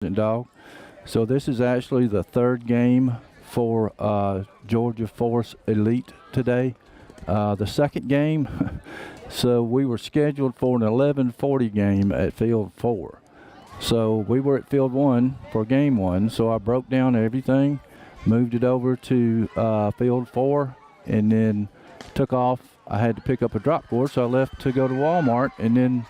dog. So this is actually the third game for Georgia Force Elite today. The second game, so we were scheduled for an 11:40 game at Field 4. So we were at Field 1 for Game 1, so I broke down everything, moved it over to Field 4, and then took off. I had to pick up a drop course, so I left to go to Walmart, and then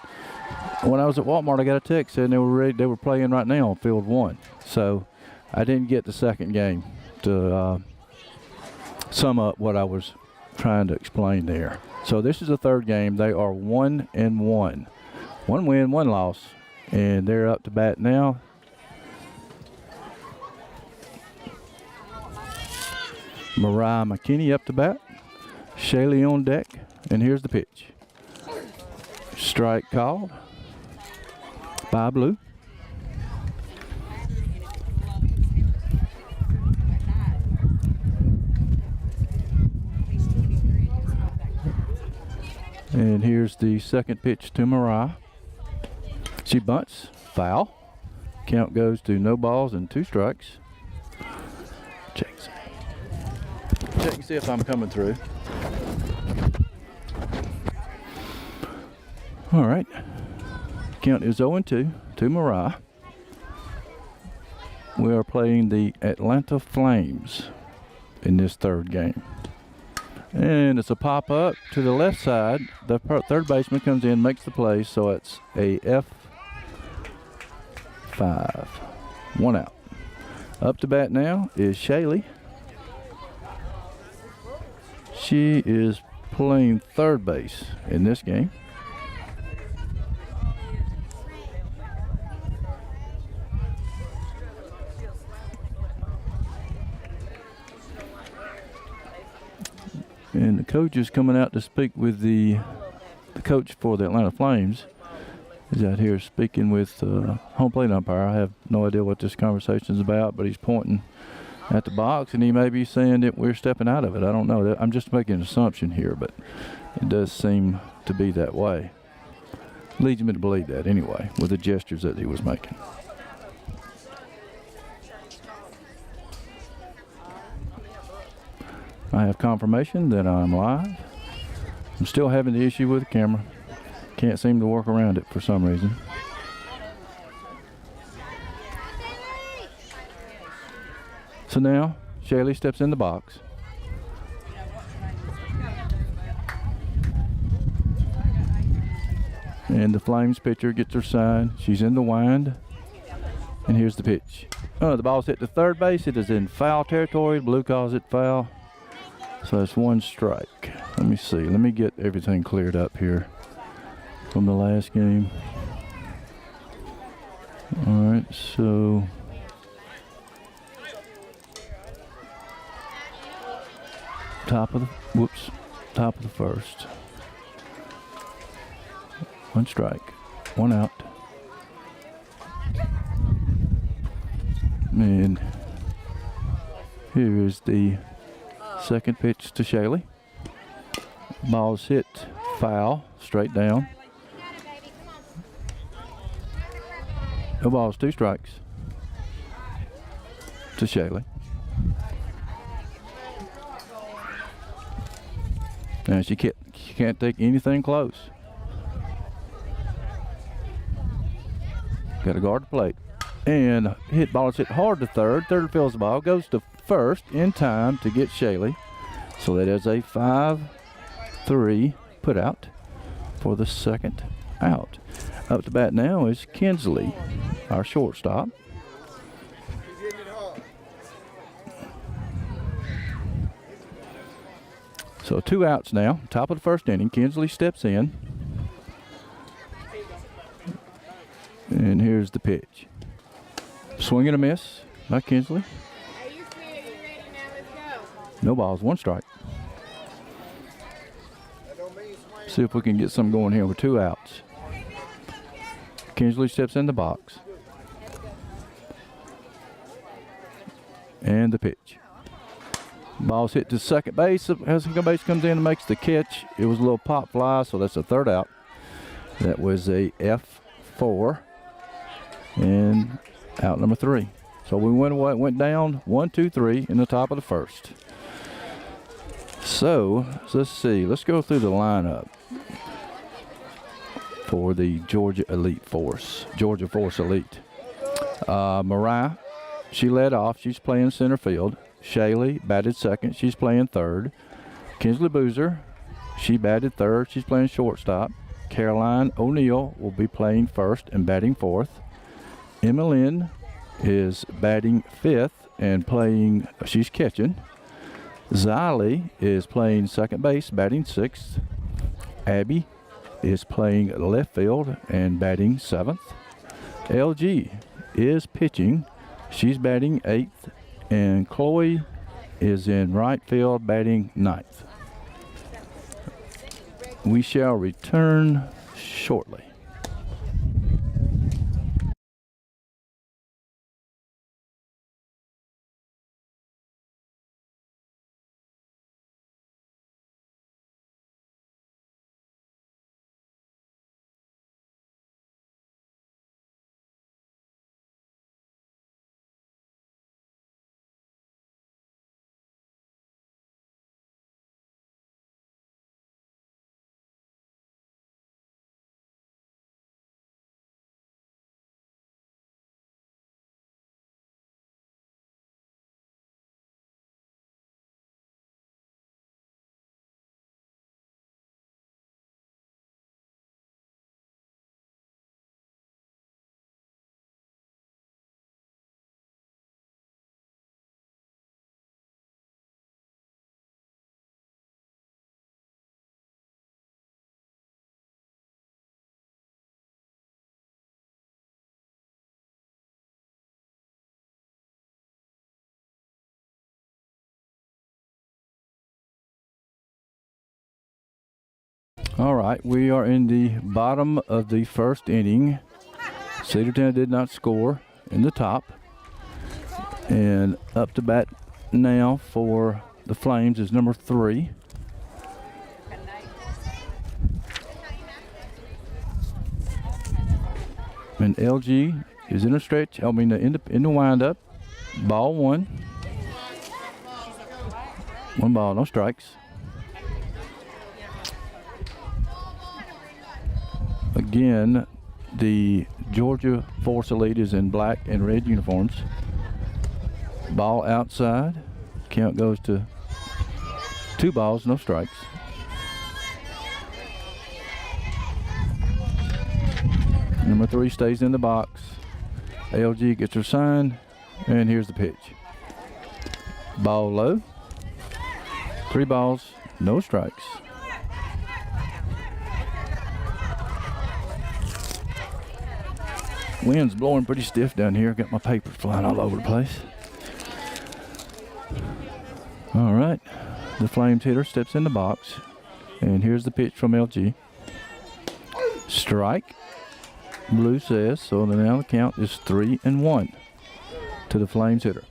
when I was at Walmart, I got a text saying they were ready. They were playing right now on Field 1. So I didn't get the second game to sum up what I was trying to explain there. So this is the third game. They are 1-1. One win, one loss. And they're up to bat now. Mariah McKinney up to bat. Shaylee on deck. And here's the pitch. Strike called by Blue. And here's the second pitch to Mariah. She bunts, foul. Count goes to no balls and 2 strikes. Check and see if I'm coming through. All right. Count is 0-2 to Mariah. We are playing the Atlanta Flames in this third game. And it's a pop-up to the left side. The third baseman comes in, makes the play, so it's a F5. 1 out. Up to bat now is Shaylee. She is playing third base in this game. And the coach is coming out to speak with the coach for the Atlanta Flames. He's out here speaking with home plate umpire. I have no idea what this conversation is about, but he's pointing at the box, and he may be saying that we're stepping out of it. I don't know. I'm just making an assumption here, but it does seem to be that way. Leads me to believe that anyway, with the gestures that he was making. I have confirmation that I'm live. I'm still having the issue with the camera. Can't seem to work around it for some reason. So now, Shaylee steps in the box. And the Flames pitcher gets her sign. She's in the wind. And here's the pitch. Oh, the ball's hit to third base. It is in foul territory. Blue calls it foul. So that's 1 strike. Let me see. Let me get everything cleared up here from the last game. All right, so top of the first. 1 strike, 1 out. And here is the second pitch to Shaylee. Ball's hit foul, straight down. No balls, 2 strikes to Shaylee. Now she can't take anything close. Got to guard the plate. And ball is hit hard to third. Third fields the ball, goes to first in time to get Shaylee. So that is a 5-3 put out for the second out. Up to bat now is Kinsley, our shortstop. So 2 outs now, top of the first inning. Kinsley steps in. And here's the pitch. Swing and a miss by Kinsley. No balls, 1 strike. See if we can get something going here with 2 outs. Kinsley steps in the box. And the pitch. Ball's hit to second base. Second base comes in and makes the catch. It was a little pop fly, so that's a 3rd out. That was a F4. And out number 3. So we went down 1, 2, 3 in the top of the first. So let's see. Let's go through the lineup for the Georgia Force Elite. Mariah, she led off. She's playing center field. Shaylee batted second. She's playing third. Kinsley Boozer, she batted third. She's playing shortstop. Caroline O'Neill will be playing first and batting fourth. Emma Lynn is batting fifth and playing, she's catching. Xylee is playing second base, batting sixth. Abby is playing left field and batting seventh. LG is pitching. She's batting eighth. And Chloe is in right field, batting ninth. We shall return shortly. All right, we are in the bottom of the first inning. Cedartown did not score in the top. And up to bat now for the Flames is number 3. And LG is in a stretch, in the windup. Ball 1. 1 ball, no strikes. Again, the Georgia Force Elite is in black and red uniforms. Ball outside. Count goes to 2 balls, no strikes. Number 3 stays in the box. LG gets her sign, and here's the pitch. Ball low. 3 balls, no strikes. Wind's blowing pretty stiff down here. Got my papers flying all over the place. All right, the Flames hitter steps in the box, and here's the pitch from LG. Strike. Blue says, so now the count is 3-1 to the Flames hitter.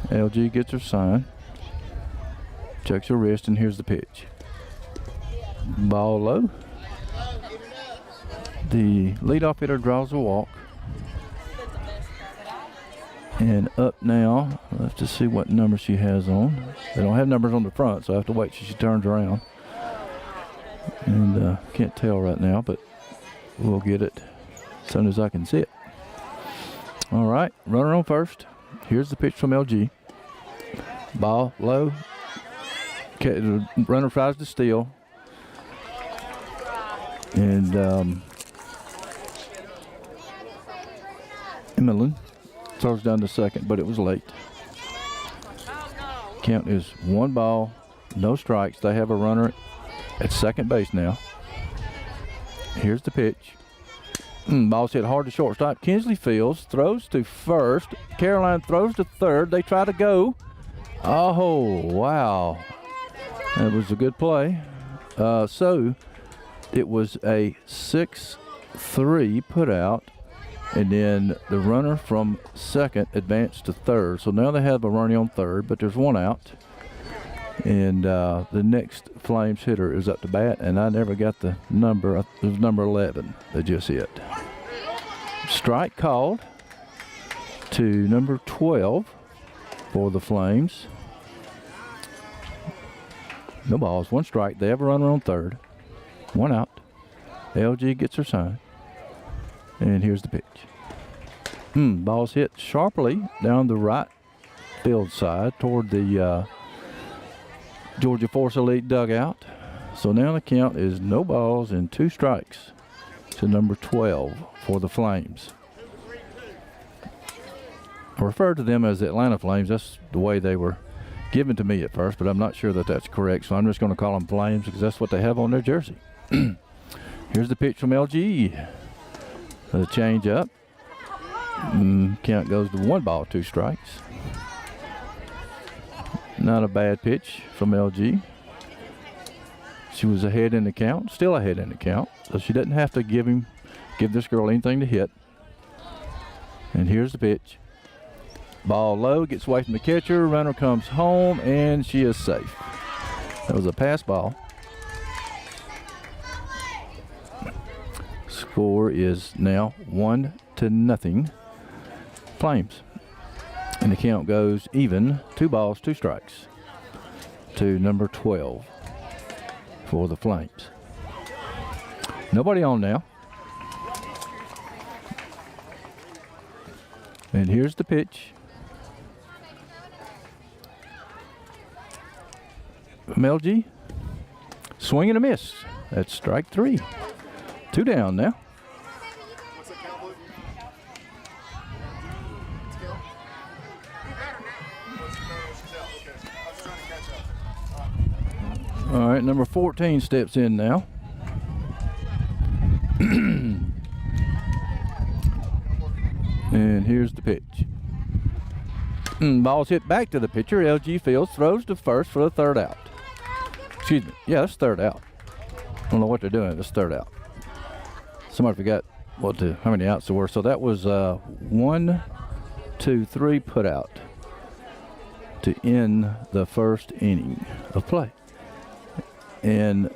LG gets her sign, checks her wrist, and here's the pitch. Ball low. The leadoff hitter draws a walk. And up now, I'll have to see what number she has on. They don't have numbers on the front, so I have to wait till she turns around. And can't tell right now, but we'll get it as soon as I can see it. All right, runner on first. Here's the pitch from LG. Ball low. The runner tries to steal. And Emmeline throws down to second, but it was late. Count is 1 ball, no strikes. They have a runner at second base now. Here's the pitch. Ball's hit hard to shortstop. Kinsley fields, throws to first. Caroline throws to third. They try to go. Oh, wow. That was a good play. So it was a 6-3 put out, and then the runner from second advanced to third. So now they have a runner on third, but there's 1 out. And the next Flames hitter is up to bat, and I never got the number. It was number 11 that just hit. Strike called to number 12 for the Flames. No balls, one strike. They have a runner on third. One out. LG gets her sign. And here's the pitch. Ball's hit sharply down the right field side toward the Georgia Force Elite dugout. So now the count is no balls and 2 strikes to number 12 for the Flames. I refer to them as the Atlanta Flames. That's the way they were given to me at first, but I'm not sure that that's correct, so I'm just going to call them Flames because that's what they have on their jersey. Here's the pitch from LG. The change up. Count goes to 1 ball, 2 strikes. Not a bad pitch from LG. She was ahead in the count, still ahead in the count, so she doesn't have to give this girl anything to hit. And here's the pitch. Ball low, gets away from the catcher, runner comes home, and she is safe. That was a pass ball. Score is now 1-0 Flames. And the count goes even, 2 balls, 2 strikes to number 12 for the Flames. Nobody on now. And here's the pitch. From LG. Swing and a miss. That's strike 3. 2 down now. All right, number 14 steps in now. And here's the pitch. Ball's hit back to the pitcher. LG Fields throws to first for the 3rd out. Excuse me. Yeah, that's 3rd out. I don't know what they're doing. That's 3rd out. Somebody forgot how many outs there were. So that was 1, 2, 3 put out to end the 1st inning of play. And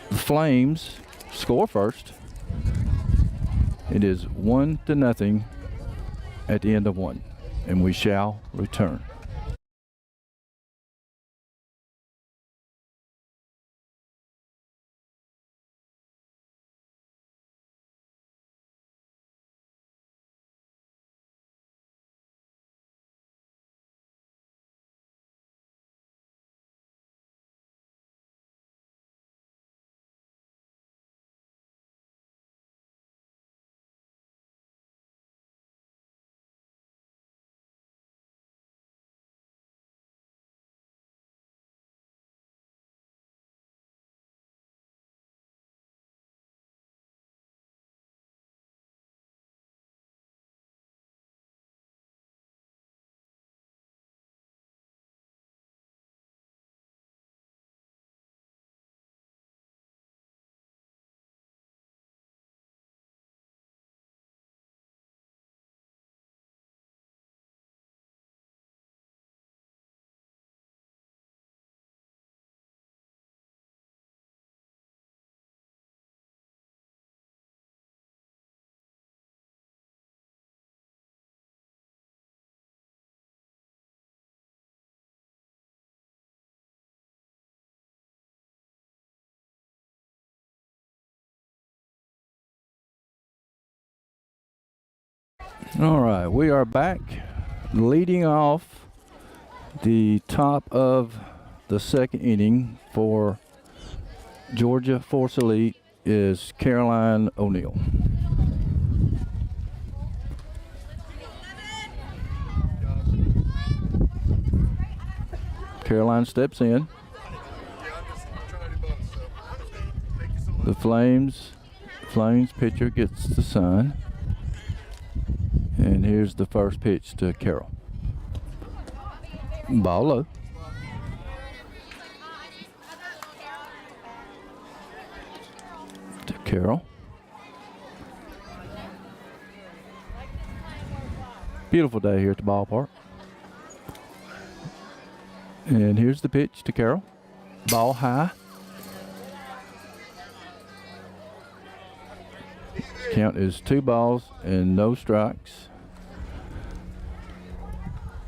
the Flames score first. It is 1-0 at the end of 1, and we shall return. All right, we are back. Leading off the top of the 2nd inning for Georgia Force Elite is Caroline O'Neill. Caroline steps in. The Flames pitcher gets the sign. And here's the first pitch to Carol. Ball low. To Carol. Beautiful day here at the ballpark. And here's the pitch to Carol. Ball high. Count is 2 balls and no strikes.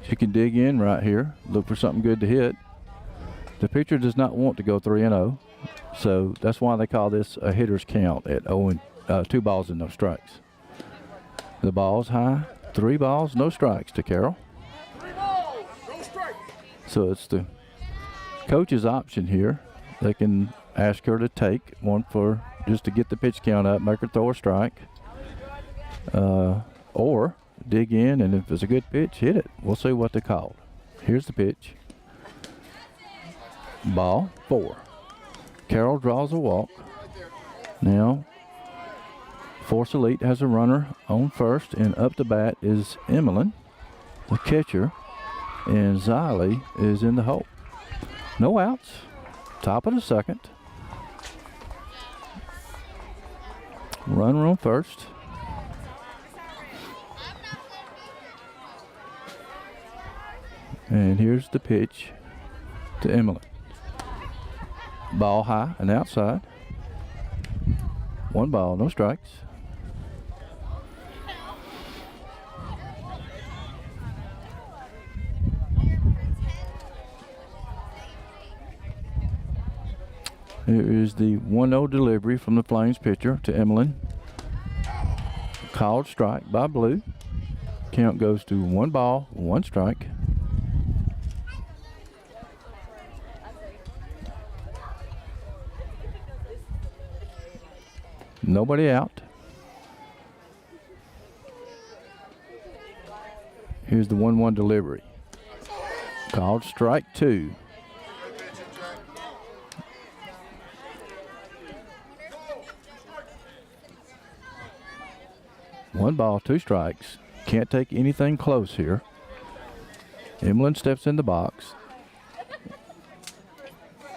She can dig in right here, look for something good to hit. The pitcher does not want to go 3-0, so that's why they call this a hitter's count at 2 balls and no strikes. The ball's high, 3 balls, no strikes to Carol. 3 balls, no strikes. So it's the coach's option here. They can ask her to take one for just to get the pitch count up, make her throw a strike, or dig in, and if it's a good pitch, hit it. We'll see what they called. Here's the pitch. Ball 4. Carol draws a walk. Now, Force Elite has a runner on first, and up to bat is Emmeline, the catcher, and Xylee is in the hole. No outs. Top of the second. Runner on first. And here's the pitch to Emmeline. Ball high and outside. 1 ball, no strikes. Here is the 1-0 delivery from the Flames pitcher to Emmeline. Called strike by Blue. Count goes to 1 ball, 1 strike. Nobody out. Here's the 1-1 delivery. Called strike 2. One ball, 2 strikes. Can't take anything close here. Emmeline steps in the box.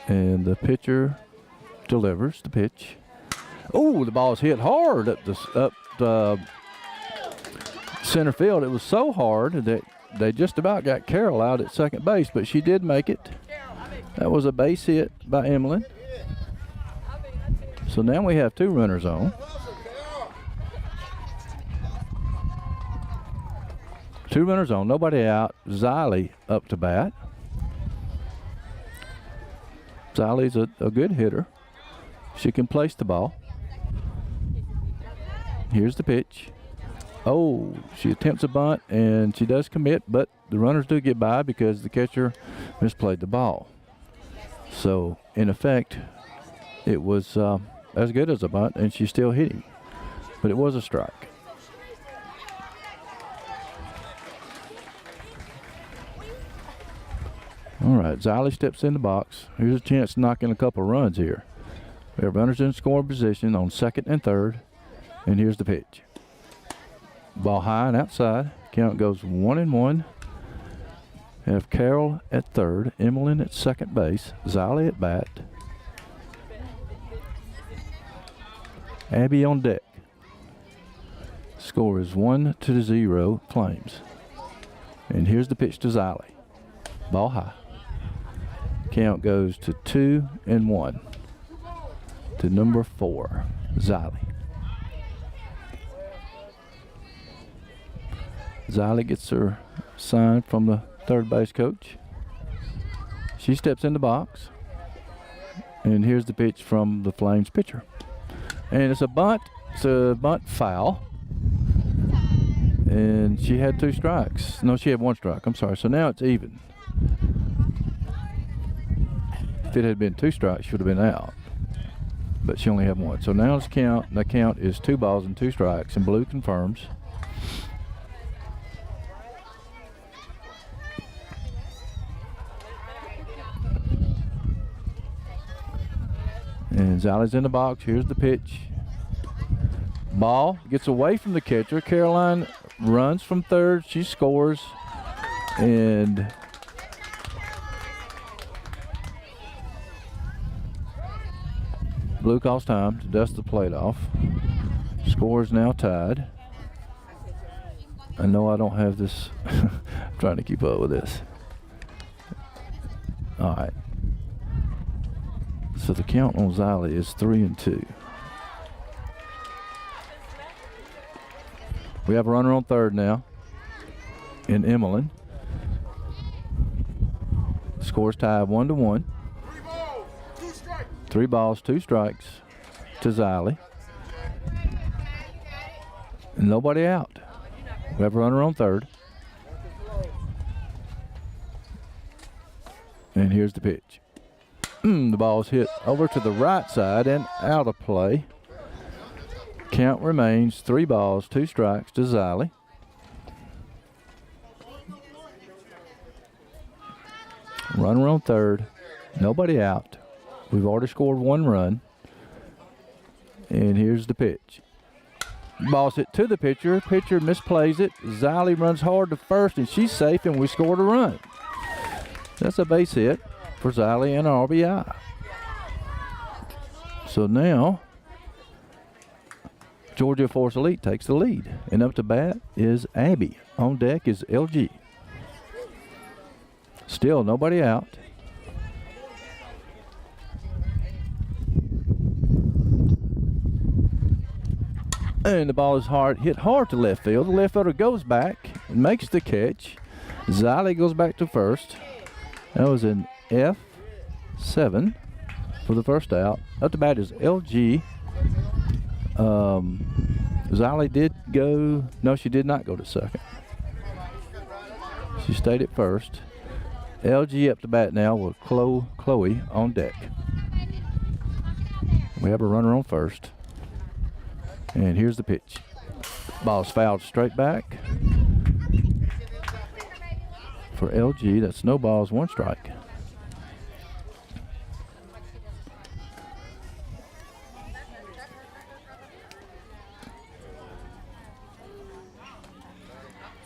And the pitcher delivers the pitch. Oh, the ball's hit hard up the center field. It was so hard that they just about got Carol out at second base, but she did make it. That was a base hit by Emmeline. So now we have 2 runners on. 2 runners on, nobody out. Xylee up to bat. Xylee's a good hitter. She can place the ball. Here's the pitch. Oh, she attempts a bunt, and she does commit, but the runners do get by because the catcher misplayed the ball. So, in effect, it was as good as a bunt, and she's still hitting. But it was a strike. All right, Xylee steps in the box. Here's a chance to knock in a couple runs here. We have runners in scoring position on second and third. And here's the pitch. Ball high and outside. Count goes 1-1. Have Carol at third, Emmeline at second base, Xylee at bat. Abby on deck. Score is 1-0, Flames. And here's the pitch to Xylee. Ball high. Count goes to 2-1 to number 4, Xylee. Xylee gets her sign from the third base coach. She steps in the box. And here's the pitch from the Flames pitcher. And it's a bunt. It's a bunt foul. And she had 2 strikes. No, she had 1 strike. I'm sorry. So now it's even. If it had been 2 strikes, she would have been out. But she only had 1. So now it's count. The count is 2 balls and 2 strikes. And Blue confirms. And Xylee's in the box. Here's the pitch. Ball gets away from the catcher. Caroline runs from third. She scores. And Blue calls time to dust the plate off. Score is now tied. I know I don't have this. I'm trying to keep up with this. All right. So the count on Xylee is 3-2. We have a runner on third now in Emmeline. Score's tied 1-1. 3 balls, 2 strikes to Xylee. And nobody out. We have a runner on third. And here's the pitch. The ball's hit over to the right side and out of play. Count remains 3 balls, 2 strikes to Xylee. Runner on third. Nobody out. We've already scored 1 run. And here's the pitch. Ball's hit to the pitcher. Pitcher misplays it. Xylee runs hard to first, and she's safe, and we scored a run. That's a base hit for Xylee and an RBI. So now, Georgia Force Elite takes the lead. And up to bat is Abby. On deck is LG. Still nobody out. And the ball is hit hard to left field. The left fielder goes back and makes the catch. Xylee goes back to first. That was an F7 for the first out. Up to bat is LG. Xylee did go, no, she did not go to second. She stayed at first. LG up to bat now with Chloe on deck. We have a runner on first. And here's the pitch. Ball's fouled straight back. For LG, that's no balls, 1 strike.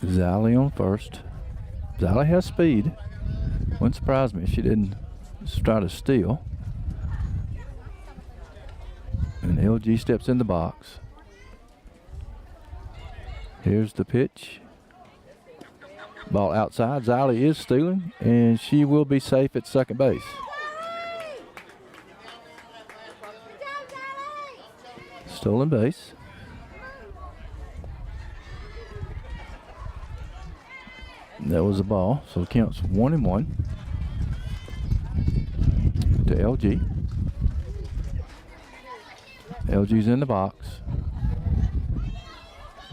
Xylee on first. Xylee has speed. Wouldn't surprise me if she didn't try to steal. And LG steps in the box. Here's the pitch. Ball outside. Xylee is stealing, and she will be safe at second base. Stolen base. That was a ball, so it counts 1-1 to LG. LG's in the box.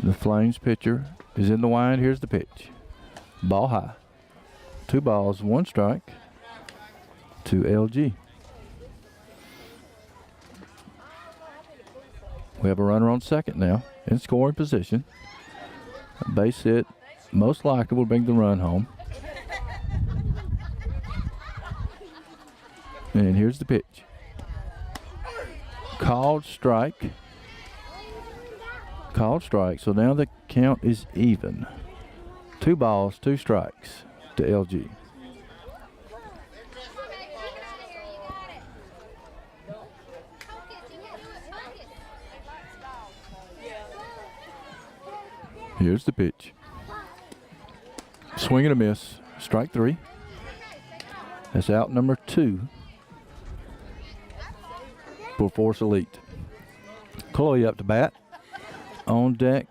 The Flames pitcher is in the wind. Here's the pitch. Ball high. 2 balls, 1 strike to LG. We have a runner on second now in scoring position. A base hit most likely will bring the run home. And here's the pitch. Called strike. Called strike. So now the count is even. 2 balls, 2 strikes to LG. Here's the pitch. Swing and a miss. Strike 3. That's out number 2 for Force Elite. Chloe up to bat. On deck,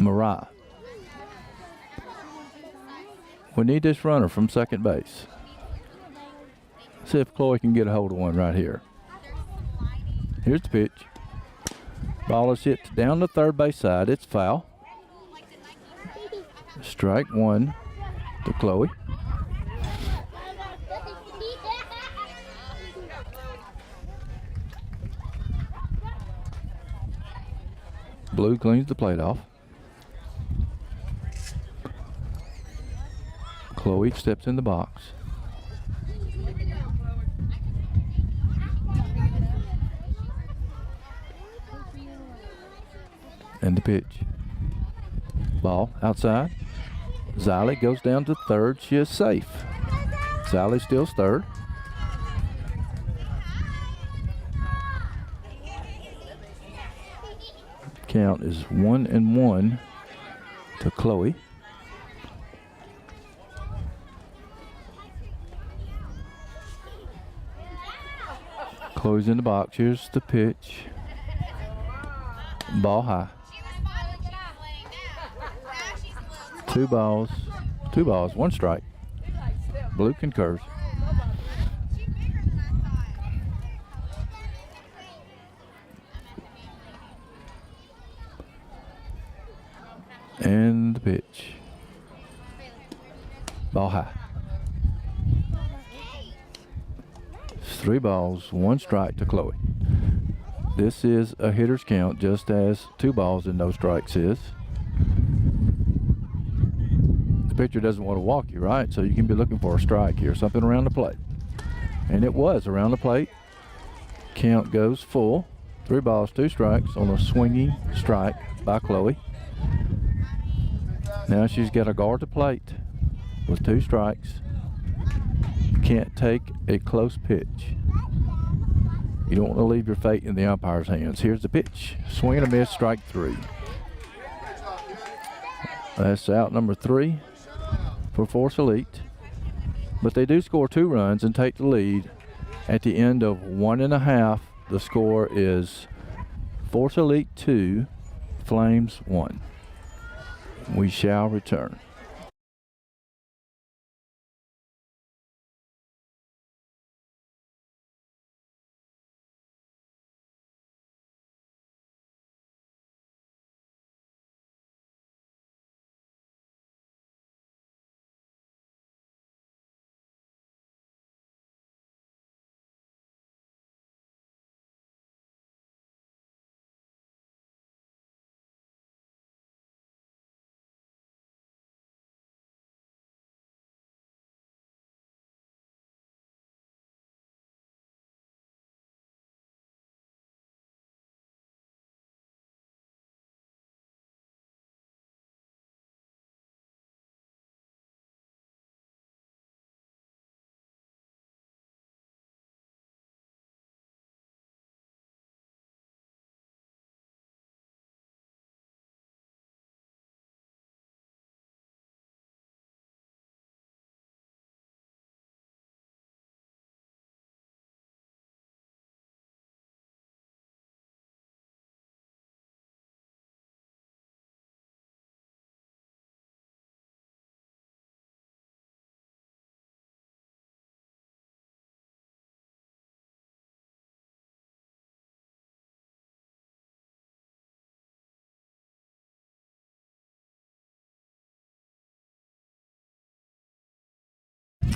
Mariah. We need this runner from second base. See if Chloe can get a hold of one right here. Here's the pitch. Ball is hit down the third base side. It's foul. Strike 1 to Chloe. Blue cleans the plate off. Chloe steps in the box. And the pitch. Ball outside. Xylee goes down to third. She is safe. Xylee steals third. Count is 1-1 to Chloe. Chloe's in the box. Here's the pitch. Ball high. 2 balls. 2 balls. 1 strike. Blue concurs. And the pitch. Ball high. 3 balls, 1 strike to Chloe. This is a hitter's count, just as 2 balls and no strikes is. The pitcher doesn't want to walk you, right? So you can be looking for a strike here, something around the plate. And it was around the plate. Count goes full. 3 balls, 2 strikes on a swinging strike by Chloe. Now she's got to guard the plate with 2 strikes. Can't take a close pitch. You don't want to leave your fate in the umpire's hands. Here's the pitch. Swing and a miss, strike 3. That's out number 3 for Force Elite. But they do score 2 runs and take the lead. At the end of 1.5, the score is Force Elite 2, Flames 1. We shall return.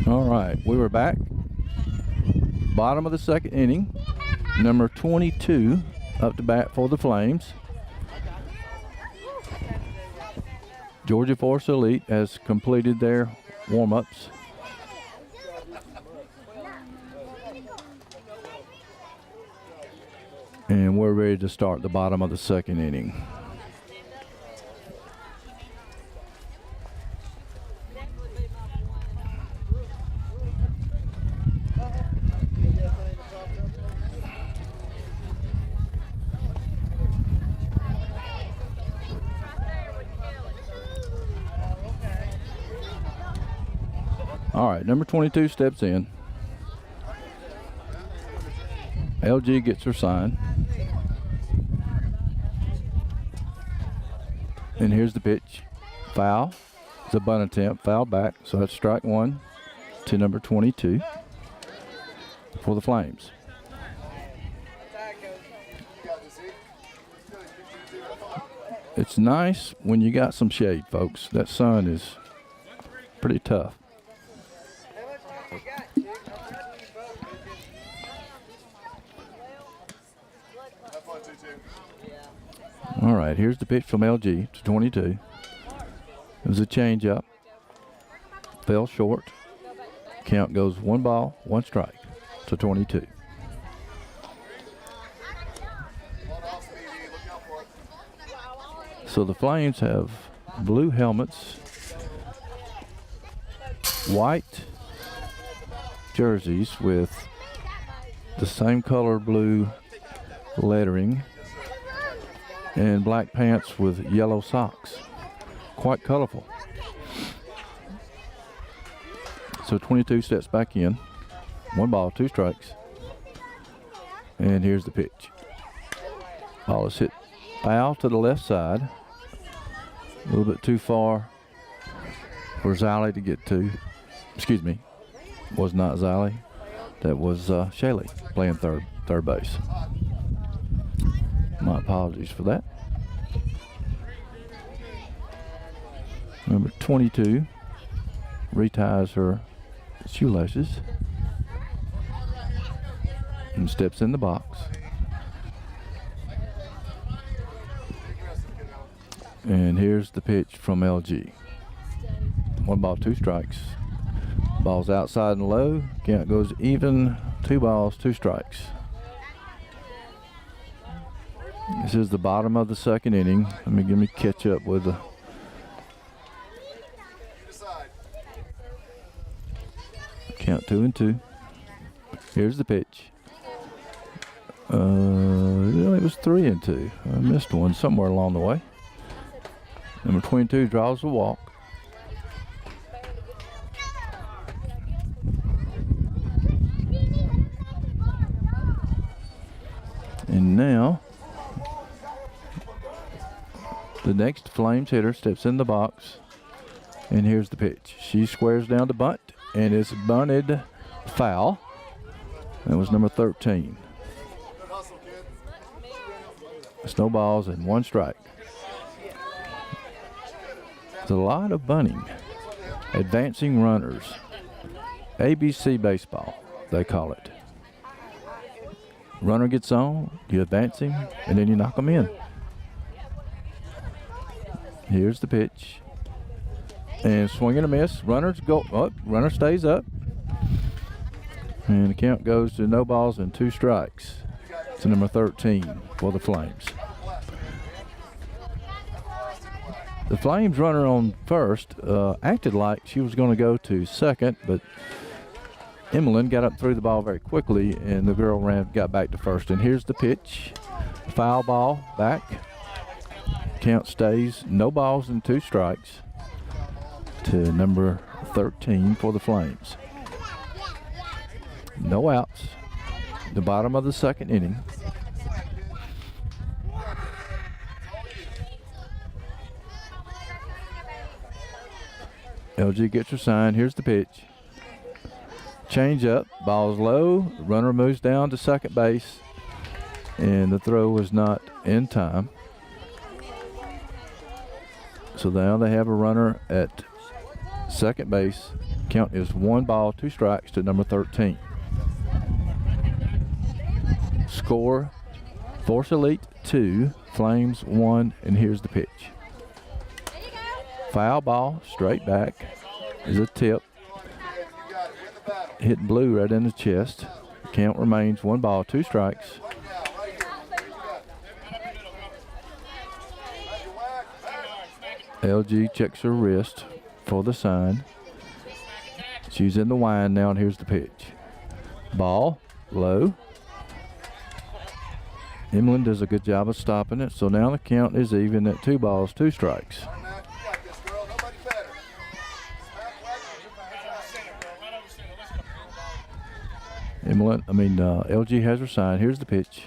All right, we were back. Bottom of the 2nd inning. Number 22 up to bat for the Flames. Georgia Force Elite has completed their warm-ups. And we're ready to start the bottom of the 2nd inning. All right, number 22 steps in. LG gets her sign. And here's the pitch. Foul. It's a bunt attempt. Foul back. So that's strike 1 to number 22 for the Flames. It's nice when you got some shade, folks. That sun is pretty tough. All right, here's the pitch from LG to 22. It was a changeup. Fell short. Count goes 1 ball, 1 strike to 22. So the Flames have blue helmets, white jerseys with the same color blue lettering, and black pants with yellow socks. Quite colorful. So 22 steps back in. 1 ball, 2 strikes. And here's the pitch. Ball is hit foul to the left side. A little bit too far for Ziley to get to. Excuse me, was not Ziley. That was Shaley playing third base. My apologies for that. Number 22 reties her shoelaces and steps in the box. And here's the pitch from LG. 1 ball, 2 strikes. Ball's outside and low. Count goes even. 2 balls, 2 strikes. This is the bottom of the second inning. Let me catch up with the count. 2-2. Here's the pitch. It was 3-2. I missed one somewhere along the way. Number 22 draws the walk. And now the next Flames hitter steps in the box, and here's the pitch. She squares down to bunt, and it's bunted foul. That was number 13. It's no balls and 1 strike. It's a lot of bunting. Advancing runners. ABC baseball, they call it. Runner gets on, you advance him, and then you knock him in. Here's the pitch. And swing and a miss. Runners go up. Runner stays up. And the count goes to no balls and 2 strikes to number 13 for the Flames. The Flames runner on first acted like she was going to go to second, but Emmeline got up through the ball very quickly, and the girl got back to first. And here's the pitch. Foul ball back. Count stays no balls and 2 strikes to number 13 for the Flames. No outs. The bottom of the second inning. LG gets her sign. Here's the pitch. Change up. Ball's low. Runner moves down to second base. And the throw was not in time. So now they have a runner at second base. Count is 1 ball, 2 strikes to number 13. Score, Force Elite 2, Flames 1, and here's the pitch. Foul ball, straight back, is a tip. Hit blue right in the chest. Count remains 1 ball, 2 strikes. LG checks her wrist for the sign. She's in the wind now, and here's the pitch. Ball, low. Emmeline does a good job of stopping it, so now the count is even at 2 balls, 2 strikes. LG has her sign. Here's the pitch.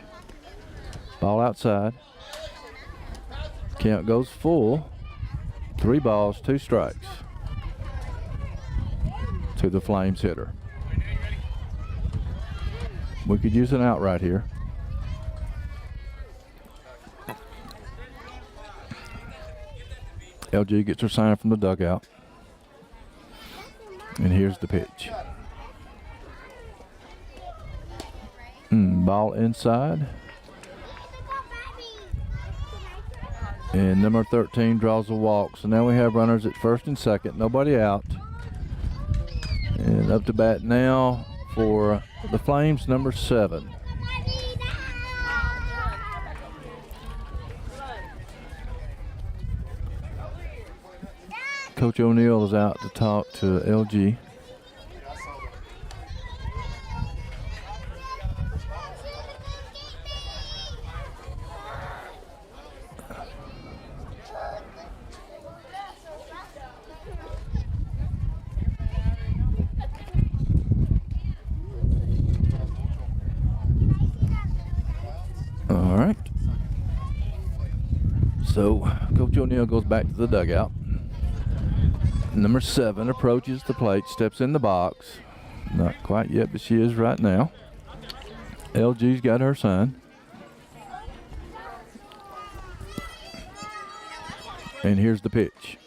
Ball outside. Count goes full. 3 balls, 2 strikes to the Flames hitter. We could use an out right here. LG gets her sign from the dugout. And here's the pitch. Ball inside. And number 13 draws a walk. So now we have runners at first and second. Nobody out. And up to bat now for the Flames, number 7. Coach O'Neill is out to talk to LG. So Coach O'Neill goes back to the dugout. Number 7 approaches the plate, steps in the box. Not quite yet, but she is right now. LG's got her sign. And here's the pitch.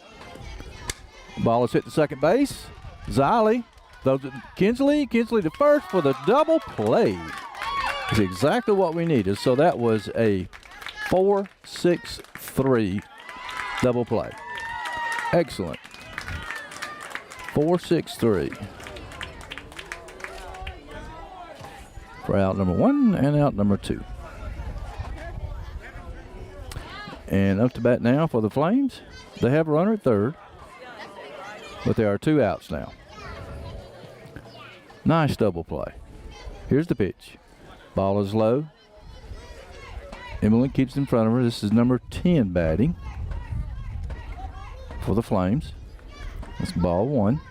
Ball is hit to second base. Ziley throws it to Kinsley. Kinsley to first for the double play. It's exactly what we needed. So that was a 4-6-3 double play. Excellent. 4-6-3. For out number 1 and out number 2. And up to bat now for the Flames. They have a runner at third, but there are 2 outs now. Nice double play. Here's the pitch. Ball is low. Emily keeps in front of her. This is number 10 batting for the Flames. That's ball 1.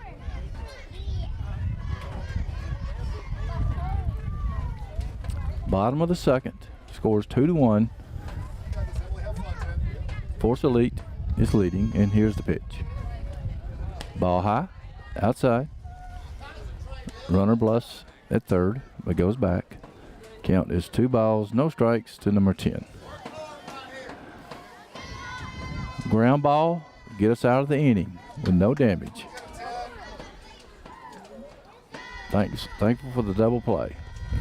Bottom of the second. Scores 2-1. Force Elite is leading, and here's the pitch. Ball high, outside. Runner bluffs at third, but goes back. Count is 2 balls, no strikes to number 10. Ground ball, get us out of the inning with no damage. Thankful for the double play.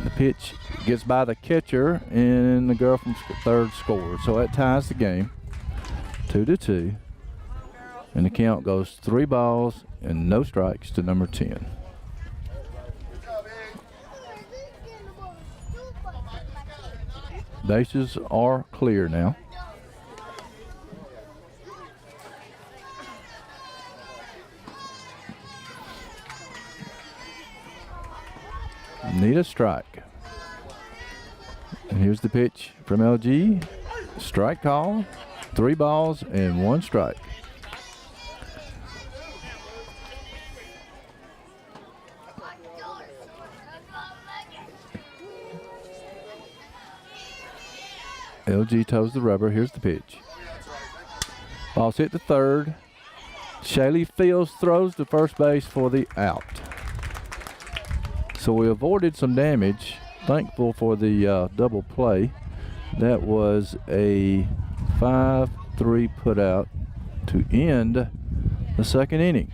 The pitch gets by the catcher, and the girl from third scores. So that ties the game. 2-2, and the count goes 3 balls and no strikes to number 10. Bases are clear now. Need a strike. And here's the pitch from LG. Strike call. 3 balls and 1 strike. LG toes the rubber. Here's the pitch. Ball's hit to third. Shaylee Fields throws to first base for the out. So we avoided some damage. Thankful for the double play. That was a 5-3 put out to end the second inning.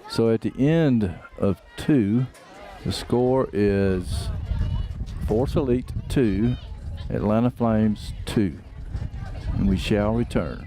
So at the end of 2, the score is Force Elite 2, Atlanta Flames 2. And we shall return.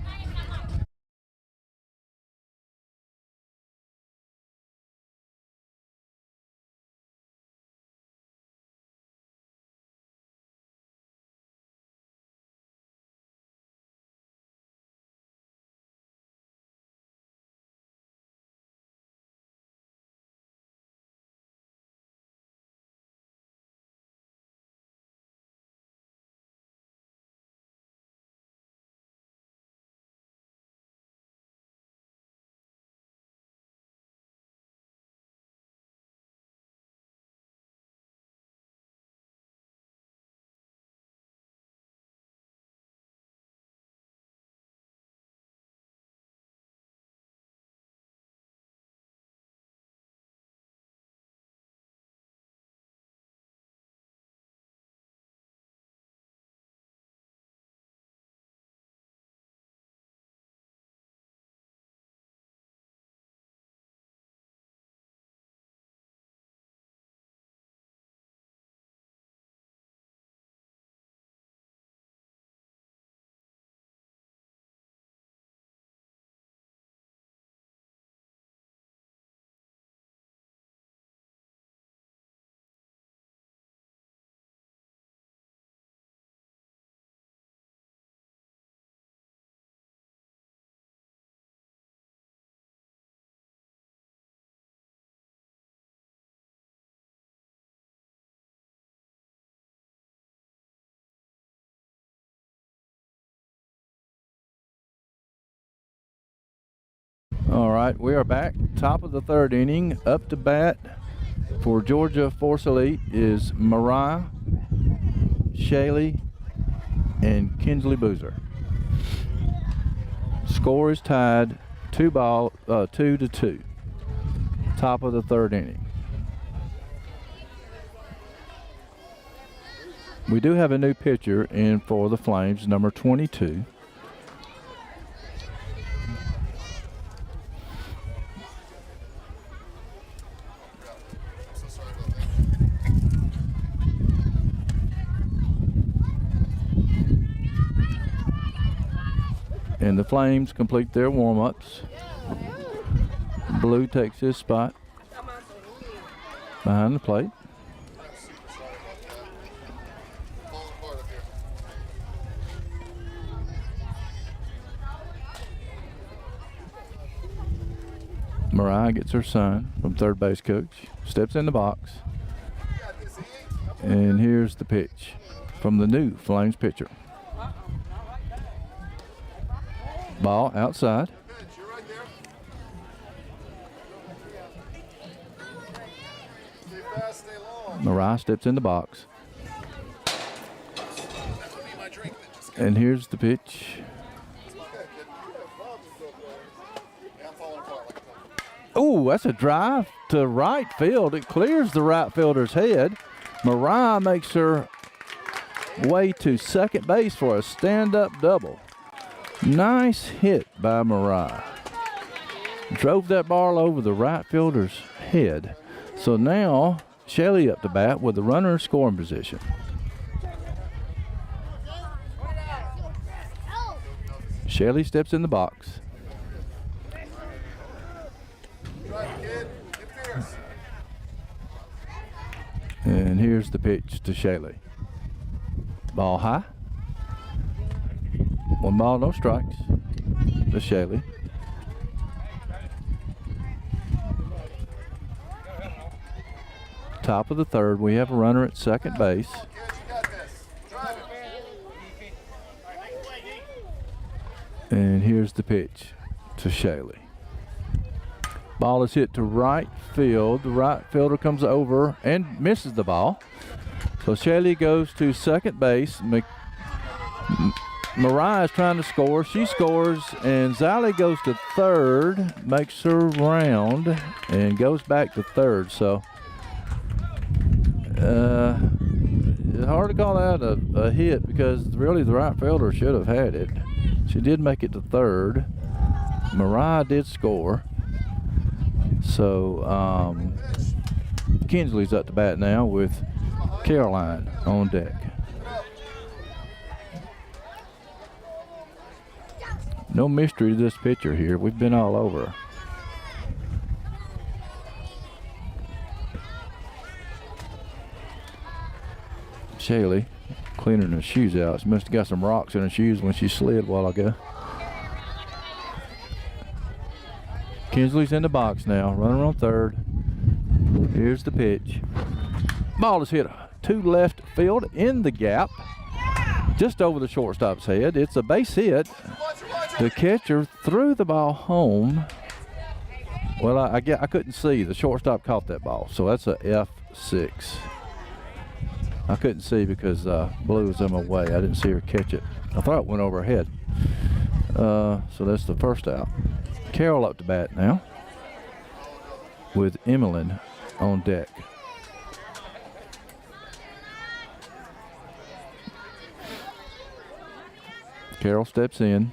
All right, we are back. Top of the third inning. Up to bat for Georgia Force Elite is Mariah, Shaylee, and Kinsley Boozer. Score is tied 2-2. Top of the third inning. We do have a new pitcher in for the Flames, number 22. And the Flames complete their warm-ups. Blue takes his spot behind the plate. Mariah gets her sign from third base coach, steps in the box, and here's the pitch from the new Flames pitcher. Ball outside. Mariah steps in the box. And here's the pitch. Oh, that's a drive to right field. It clears the right fielder's head. Mariah makes her way to second base for a stand-up double. Nice hit by Mariah. Drove that ball over the right fielder's head. So now Shelley up to bat with the runner in scoring position. Shelley steps in the box. And here's the pitch to Shelley. Ball high. 1 ball, no strikes to Shelley. Top of the third, we have a runner at second base. And here's the pitch to Shelley. Ball is hit to right field. The right fielder comes over and misses the ball. So Shelley goes to second base. Mariah is trying to score. She scores, and Zally goes to third, makes her round, and goes back to third. So it's hard to call that a hit because really the right fielder should have had it. She did make it to third. Mariah did score. So Kinsley's up to bat now with Caroline on deck. No mystery to this pitcher here. We've been all over. Shelley cleaning her shoes out. She must have got some rocks in her shoes when she slid a while ago. Kinsley's in the box now. Runner on third. Here's the pitch. Ball is hit to left field in the gap. Just over the shortstop's head. It's a base hit. The catcher threw the ball home. Well, I couldn't see. The shortstop caught that ball, so that's a F6. I couldn't see because Blue was in my way. I didn't see her catch it. I thought it went over her head. So that's the first out. Carroll up to bat now with Emmeline on deck. Carroll steps in.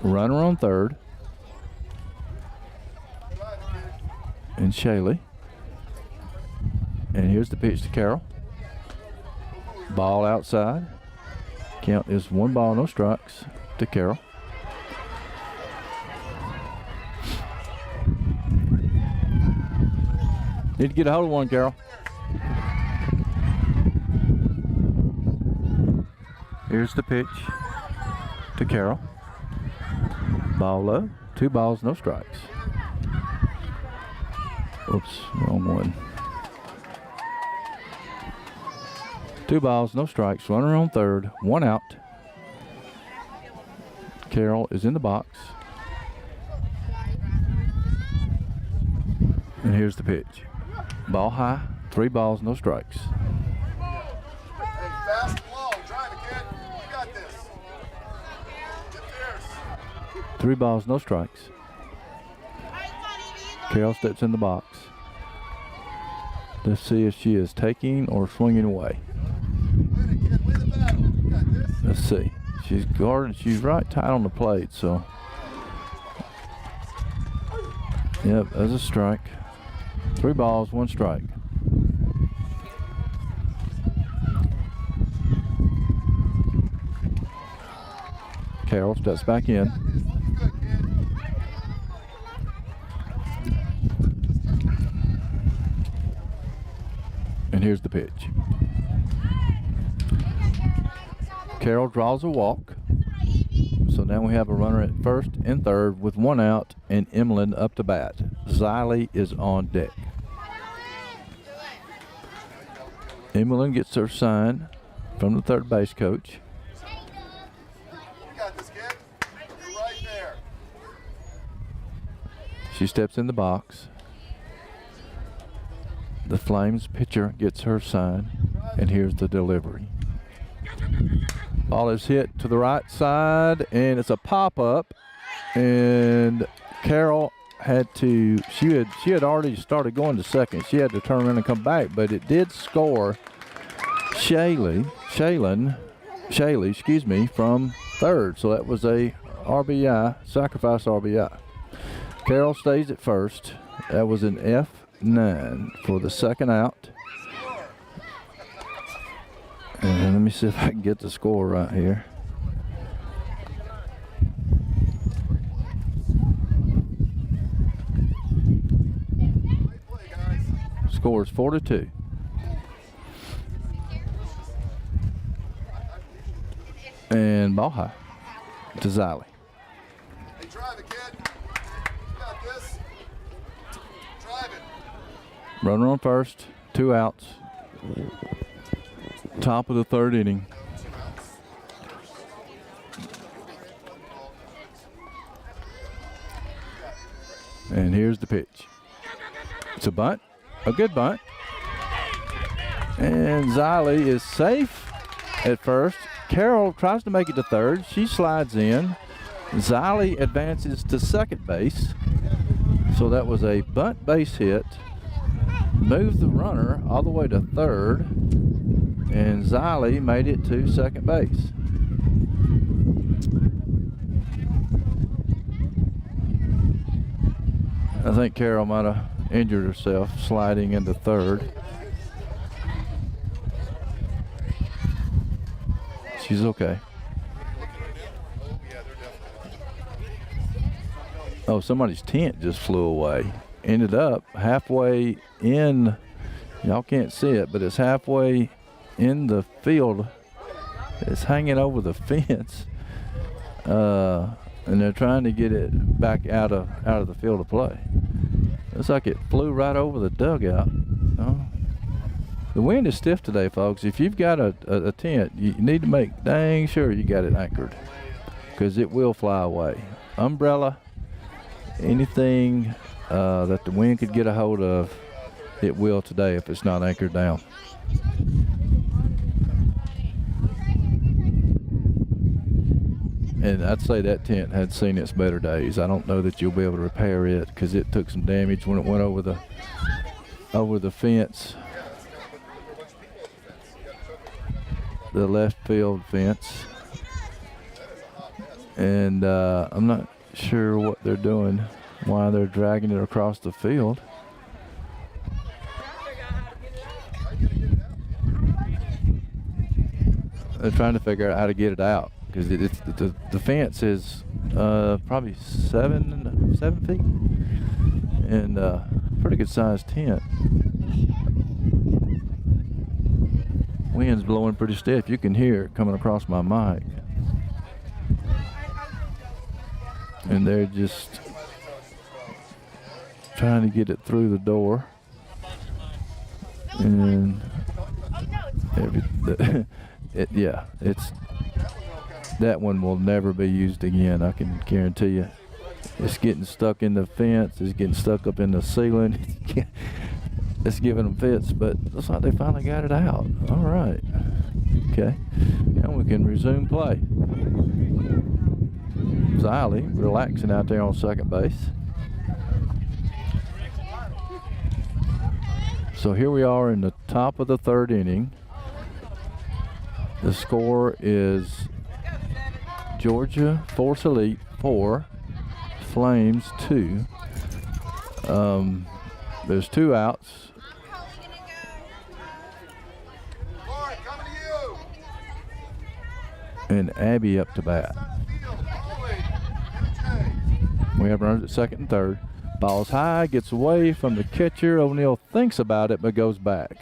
Runner on third. And Shelley. And here's the pitch to Carroll. Ball outside. Count is 1 ball, no strikes to Carroll. Need to get a hold of one, Carroll. Here's the pitch to Carroll. Ball low. 2 balls, no strikes. Oops, wrong one. 2 balls, no strikes. Runner on third. 1 out. Carroll is in the box. And here's the pitch. Ball high, 3 balls, no strikes. Hey, fast and low. Drive it, kid. You got this. Get theirs. 3 balls, no strikes. Carol steps in the box. Let's see if she is taking or swinging away. Win it, kid. Win the battle. You got this. Let's see. She's guarding. She's right tight on the plate, so. Yep, that's a strike. 3 balls, 1 strike. Carol steps back in. Good, kid. And here's the pitch. Carol draws a walk. So now we have a runner at first and third with 1 out and Emlyn up to bat. Xylee is on deck. Emlyn gets her sign from the third base coach. You got this, kid. You're right there. She steps in the box. The Flames pitcher gets her sign, and here's the delivery. Ball is hit to the right side, and it's a pop-up, and Carol had to, she had already started going to second. She had to turn around and come back, but it did score Shaylee, from third. So that was a RBI, sacrifice RBI. Carol stays at first. That was an F9 for the second out. And let me see if I can get the score right here. Score is 4-2. And ball high to Xylee. Hey, drive it, kid. You got this. Drive it. Runner on first, 2 outs. Top of the third inning. And here's the pitch. It's a bunt, a good bunt. And Xylee is safe at first. Carol tries to make it to third. She slides in. Xylee advances to second base. So that was a bunt base hit. Moves the runner all the way to third. And Xylee made it to second base. I think Carol might have injured herself sliding into third. She's okay. Oh, somebody's tent just flew away. Ended up halfway in. Y'all can't see it, but it's halfway in the field. It's hanging over the fence, and they're trying to get it back out of the field of play. Looks like it flew right over the dugout. Oh. The wind is stiff today, folks. If you've got a tent, you need to make dang sure you got it anchored, because it will fly away. Umbrella, anything that the wind could get a hold of, it will today if it's not anchored down. And I'd say that tent had seen its better days. I don't know that you'll be able to repair it because it took some damage when it went over the fence, the left field fence. And I'm not sure what they're doing, why they're dragging it across the field. They're trying to figure out how to get it out, because the fence is probably 7 feet, and pretty good sized tent. Wind's blowing pretty stiff. You can hear it coming across my mic. And they're just trying to get it through the door. And that one will never be used again, I can guarantee you. It's getting stuck in the fence. It's getting stuck up in the ceiling. It's giving them fits, but looks like they finally got it out. All right. Okay. Now we can resume play. Xylee relaxing out there on second base. So here we are in the top of the third inning. The score is Georgia Force Elite 4, Flames 2. There's 2 outs. And Abby up to bat. We have runners at second and third. Ball's high, gets away from the catcher. O'Neal thinks about it, but goes back.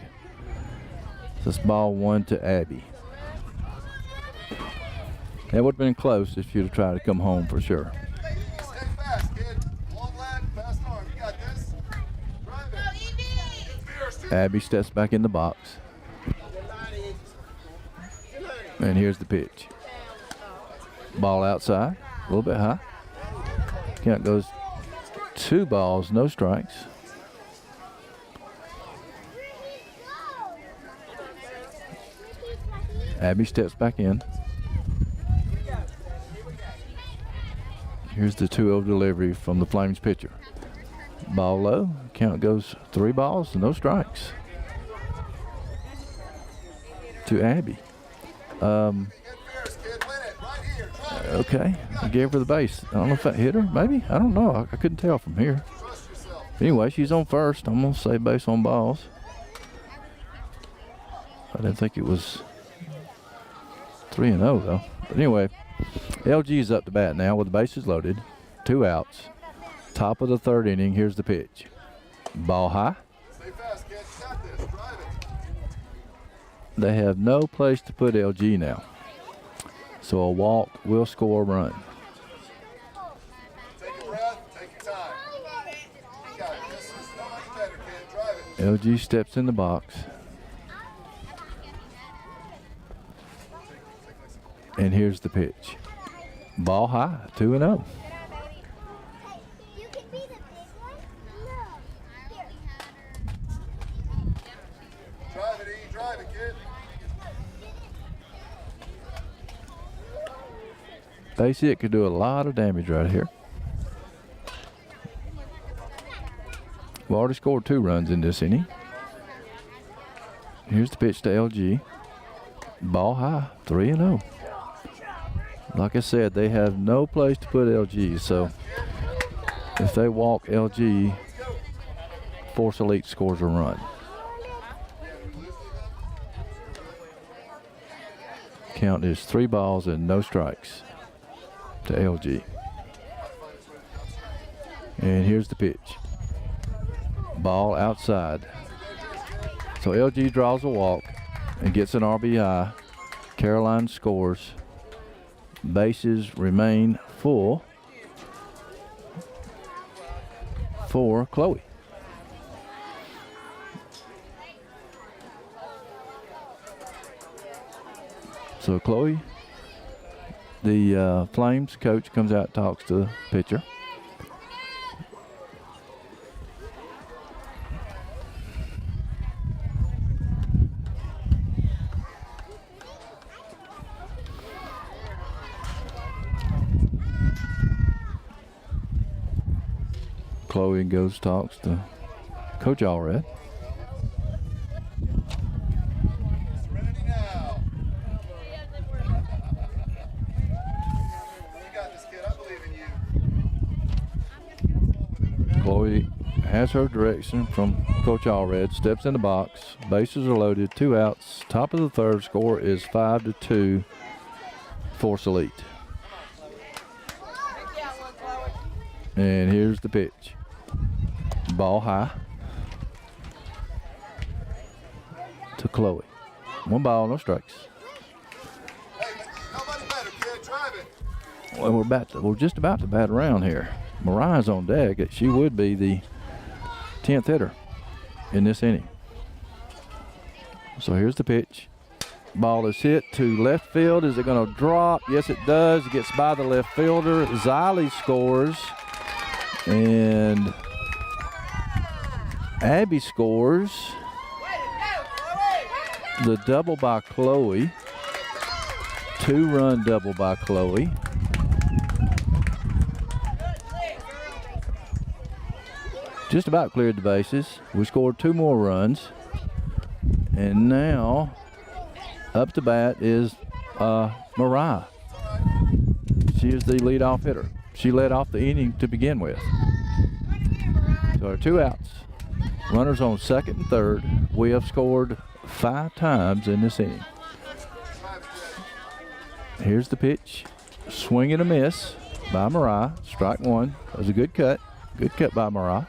This ball 1 to Abby. That would have been close if you'd have tried to come home for sure. Stay fast, kid. Long leg, fast arm. You got this. Drive it. Abby steps back in the box. And here's the pitch. Ball outside, a little bit high. Count goes 2 balls, no strikes. Abby steps back in. Here's the 2-0 delivery from the Flames pitcher. Ball low, count goes 3 balls, no strikes. To Abby. Okay, I gave her the base. I don't know if that hit her, maybe? I don't know. I couldn't tell from here. Anyway, she's on first. I'm going to say base on balls. I didn't think it was 3-0 though. But anyway, LG's up to bat now with the bases loaded. 2 outs. Top of the third inning. Here's the pitch. Ball high. Stay fast, kid. You got this. Drive it. They have no place to put LG now. So a walk will score a run. Take a breath. Take your time. You got it. This is so much better, kid. Drive it. LG steps in the box. And here's the pitch. Ball high, 2-0. Drive it, E. Drive it, kid. Base hit could do a lot of damage right here. We've already scored 2 runs in this inning. Here's the pitch to LG. Ball high, 3-0. Like I said, they have no place to put LG, so if they walk LG, Force Elite scores a run. Count is 3 balls and no strikes to LG. And here's the pitch. Ball outside. So LG draws a walk and gets an RBI. Caroline scores. Bases remain full for Chloe. So Chloe, the Flames coach, comes out and talks to the pitcher. Chloe goes talks to Coach Allred. Serenity now. You got this, kid. I believe in you. Chloe has her direction from Coach Allred, steps in the box, bases are loaded, 2 outs, top of the third, score is 5-2, Force Elite. And here's the pitch. Ball high to Chloe. 1 ball, no strikes. Hey, nobody better, kid. Drive it. Well, we're just about to bat around here. Mariah's on deck. She would be the 10th hitter in this inning. So here's the pitch. Ball is hit to left field. Is it going to drop? Yes, it does. It gets by the left fielder. Xylee scores. And Abby scores the double by Chloe. 2-run double by Chloe. Just about cleared the bases. We scored 2 more runs. And now up to bat is Mariah. She is the leadoff hitter. She led off the inning to begin with. So our 2 outs. Runners on second and third. We have scored 5 times in this inning. Here's the pitch. Swing and a miss by Mariah. Strike 1. That was a good cut. Good cut by Mariah.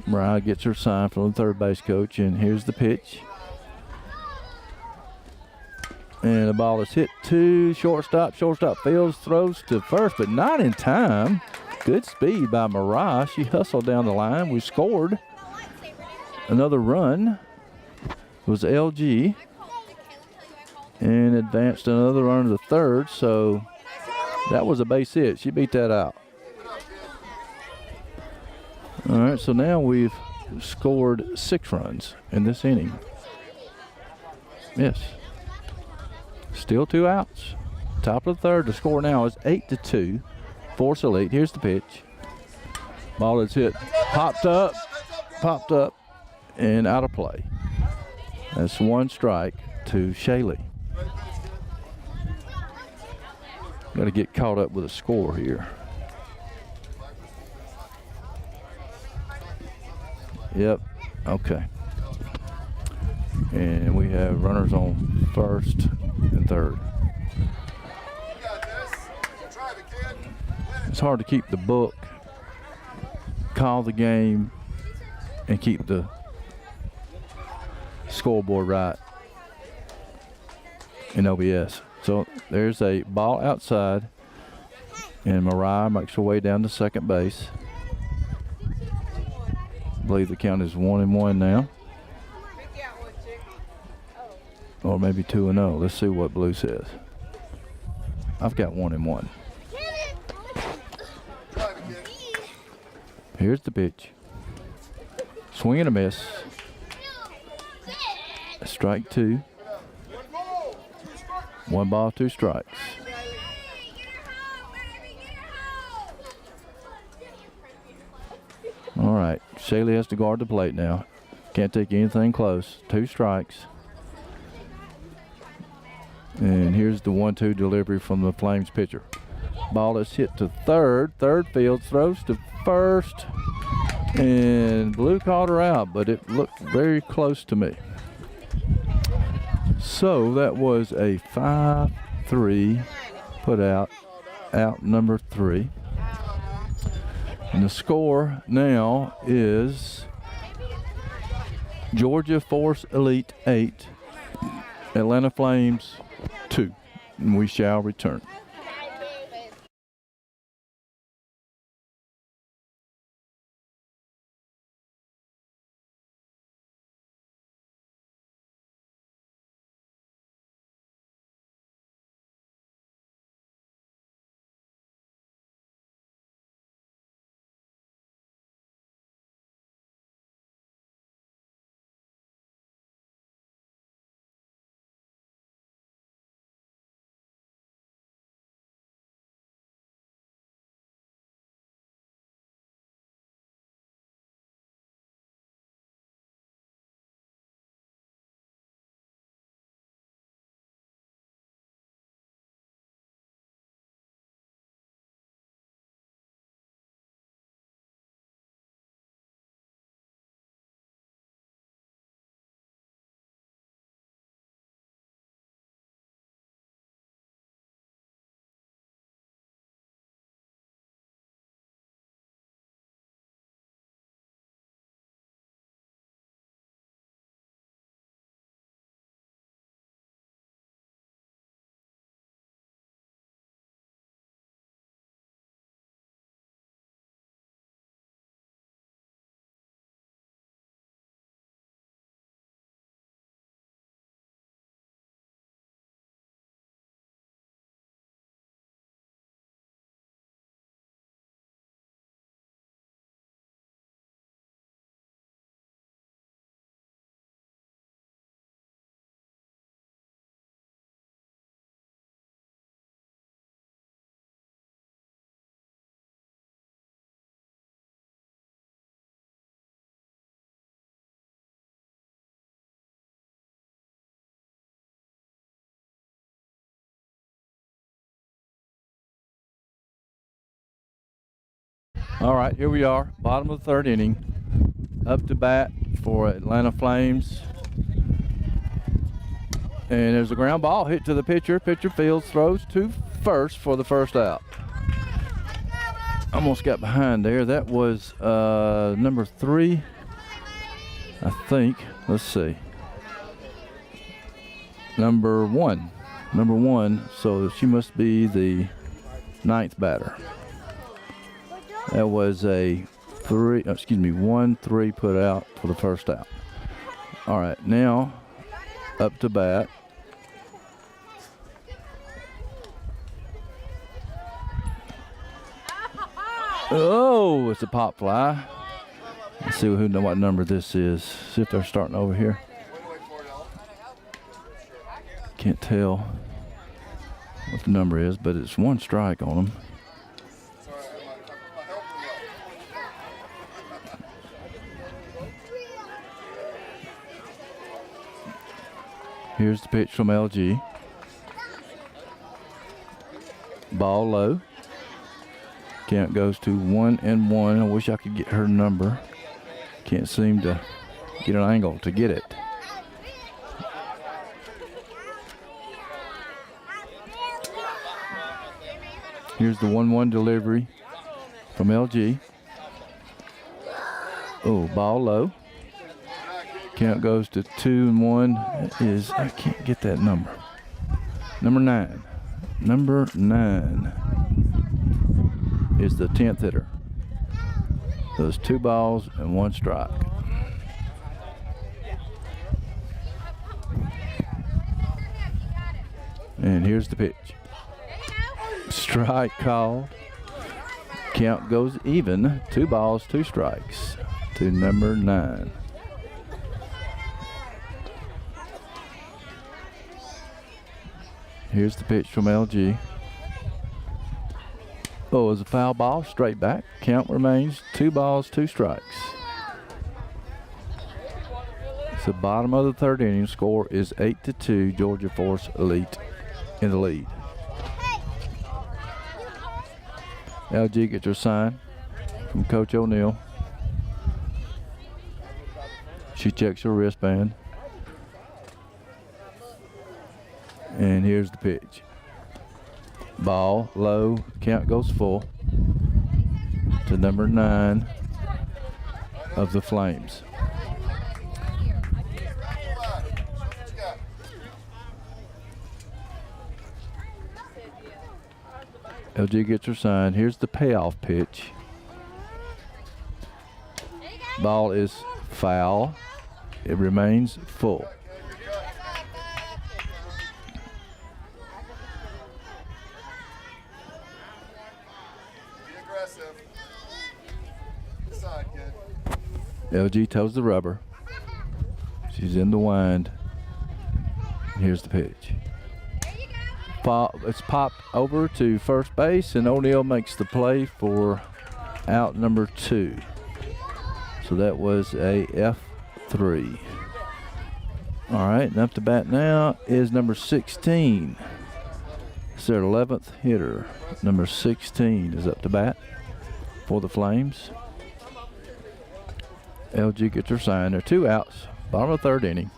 Mariah gets her sign from the third base coach, and here's the pitch. And the ball is hit to shortstop. Shortstop fields, throws to first, but not in time. Good speed by Mariah. She hustled down the line. We scored another run. It was LG. And advanced another run to the third, so that was a base hit. She beat that out. All right, so now we've scored 6 runs in this inning. Yes. Still 2 outs. Top of the third. The score now is 8-2. Force Elite. Here's the pitch. Ball is hit. Popped up, and out of play. That's 1 strike to Shaylee. Got to get caught up with a score here. Yep. Okay. And we have runners on first and third. It's hard to keep the book, call the game, and keep the scoreboard right in OBS. So there's a ball outside, and Mariah makes her way down to second base. I believe the count is 1-1 now. Or maybe 2-0. Let's see what Blue says. I've got 1-1. Here's the pitch. Swing and a miss. Strike 2. 1 ball, 2 strikes. All right, Shaylee has to guard the plate now. Can't take anything close. 2 strikes. And here's the 1-2 delivery from the Flames pitcher. Ball is hit to third. Third field, throws to first. And Blue called her out, but it looked very close to me. So that was a 5-3 put out number 3. And the score now is Georgia Force Elite 8, Atlanta Flames 2. And we shall return. All right, here we are, bottom of the third inning. Up to bat for Atlanta Flames. And there's a ground ball hit to the pitcher. Pitcher fields, throws to first for the first out. Almost got behind there. That was number 3, I think. Let's see. Number 1. Number 1, so she must be the 9th batter. That was a 1-3 put out for the first out. All right, now up to bat. Oh, it's a pop fly. Let's see who know what number this is. See if they're starting over here. Can't tell what the number is, but it's 1 strike on them. Here's the pitch from LG. Ball low. Count goes to 1-1. I wish I could get her number. Can't seem to get an angle to get it. Here's the 1-1 delivery from LG. Oh, ball low. Count goes to 2-1. I can't get that number. Number 9. Number 9 is the 10th hitter. So it's 2 balls and 1 strike. And here's the pitch. Strike called. Count goes even. 2 balls, 2 strikes to number 9. Here's the pitch from LG. Oh, it was a foul ball, straight back. Count remains 2 balls, 2 strikes. It's the bottom of the third inning. Score is 8-2. Georgia Force Elite in the lead. LG gets her sign from Coach O'Neill. She checks her wristband. And here's the pitch. Ball low, count goes full to number 9 of the Flames. LG gets her sign. Here's the payoff pitch. Ball is foul. It remains full. LG toes the rubber. She's in the wind. Here's the pitch. It's popped over to first base, and O'Neill makes the play for out number 2. So that was a F3. All right, and up to bat now is number 16. It's their 11th hitter. Number 16 is up to bat for the Flames. LG gets her sign. There are 2 outs. Bottom of the third inning.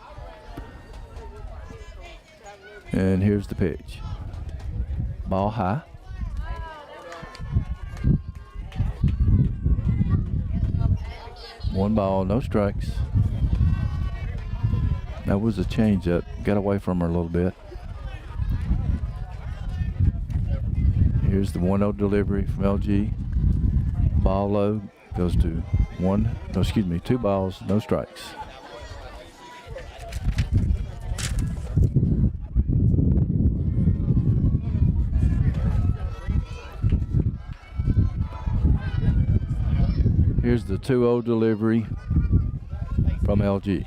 And here's the pitch. Ball high. One ball, no strikes. That was a changeup. Got away from her a little bit. Here's the 1-0 delivery from LG. Ball low, goes to 2 balls, no strikes. Here's the 2-0 delivery from LG.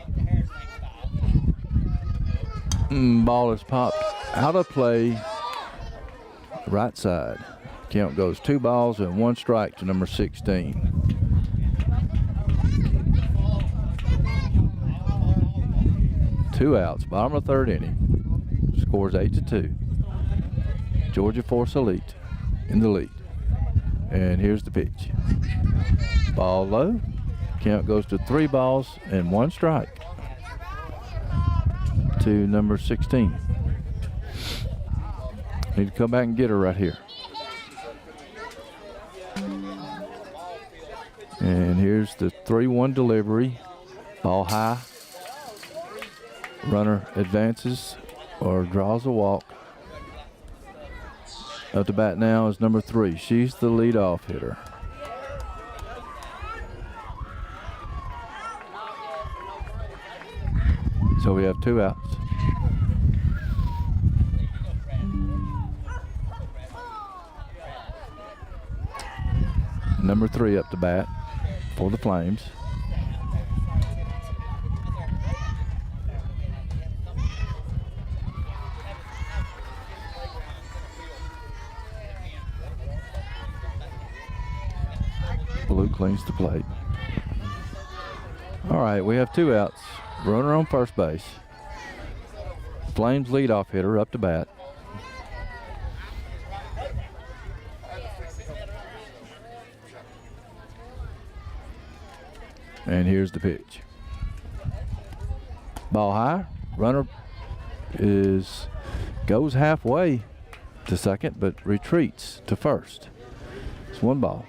Ball is popped out of play, right side. Count goes 2 balls and 1 strike to number 16. Two outs, bottom of the third inning. Scores 8-2. Georgia Force Elite in the lead. And here's the pitch. Ball low. Count goes to 3 balls and 1 strike to number 16. Need to come back and get her right here. And here's the 3-1 delivery. Ball high. Runner advances or draws a walk. Up to bat now is number 3. She's the leadoff hitter. So we have 2 outs. Number 3 up to bat for the Flames. Blue cleans the plate. All right, we have 2 outs. Runner on first base. Flames leadoff hitter up to bat. And here's the pitch. Ball high. Runner goes halfway to second, but retreats to first. It's 1 ball.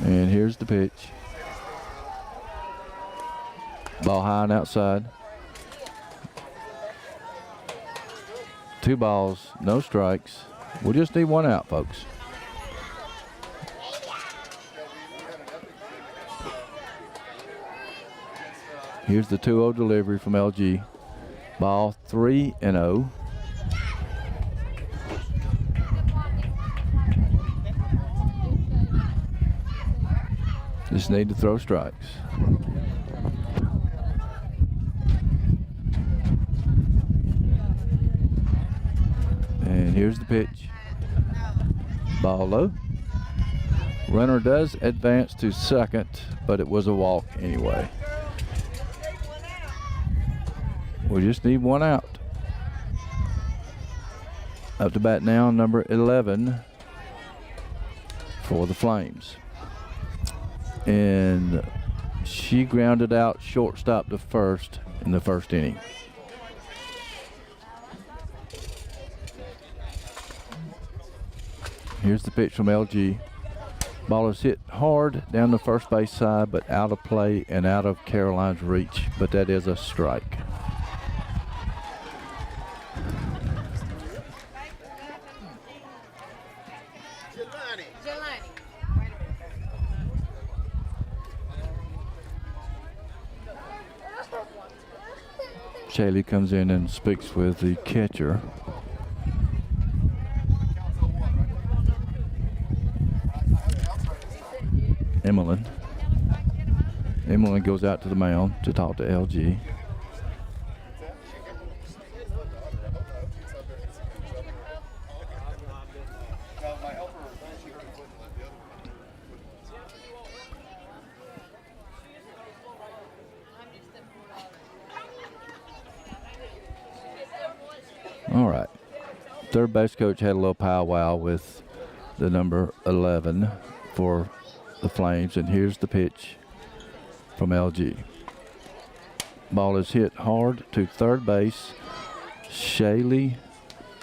And here's the pitch. Ball high and outside. 2 balls, no strikes. We just need 1 out, folks. Here's the 2-0 delivery from LG. Ball 3-0. Just need to throw strikes. And here's the pitch. Ball low. Runner does advance to second, but it was a walk anyway. We just need 1 out. Up to bat now, number 11 for the Flames. And she grounded out shortstop to first in the first inning. Here's the pitch from LG. Ball is hit hard down the first base side, but out of play and out of Caroline's reach, but that is a strike. Shaylee comes in and speaks with the catcher. Emily goes out to the mound to talk to LG. All right. Third base coach had a little powwow with the number 11 for the Flames, and here's the pitch from LG. Ball is hit hard to third base. Shaylee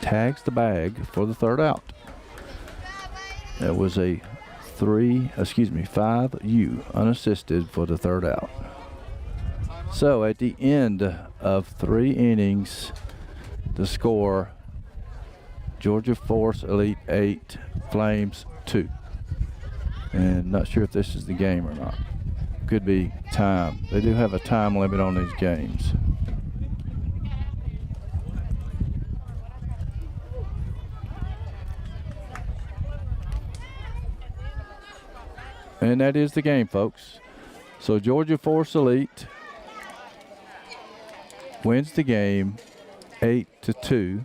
tags the bag for the 3rd out. That was a 5U unassisted for the 3rd out. So at the end of 3 innings, the score: Georgia Force Elite 8, Flames 2. And not sure if this is the game or not. Could be time. They do have a time limit on these games. And that is the game, folks. So Georgia Force Elite wins the game 8-2.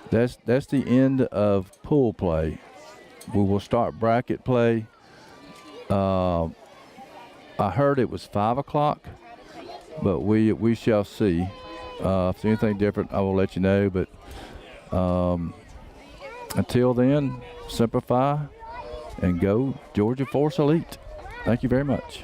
That's the end of pool play. We will start bracket play. I heard it was 5 o'clock, but we shall see. If there's anything different, I will let you know. But until then, simplify and go Georgia Force Elite. Thank you very much.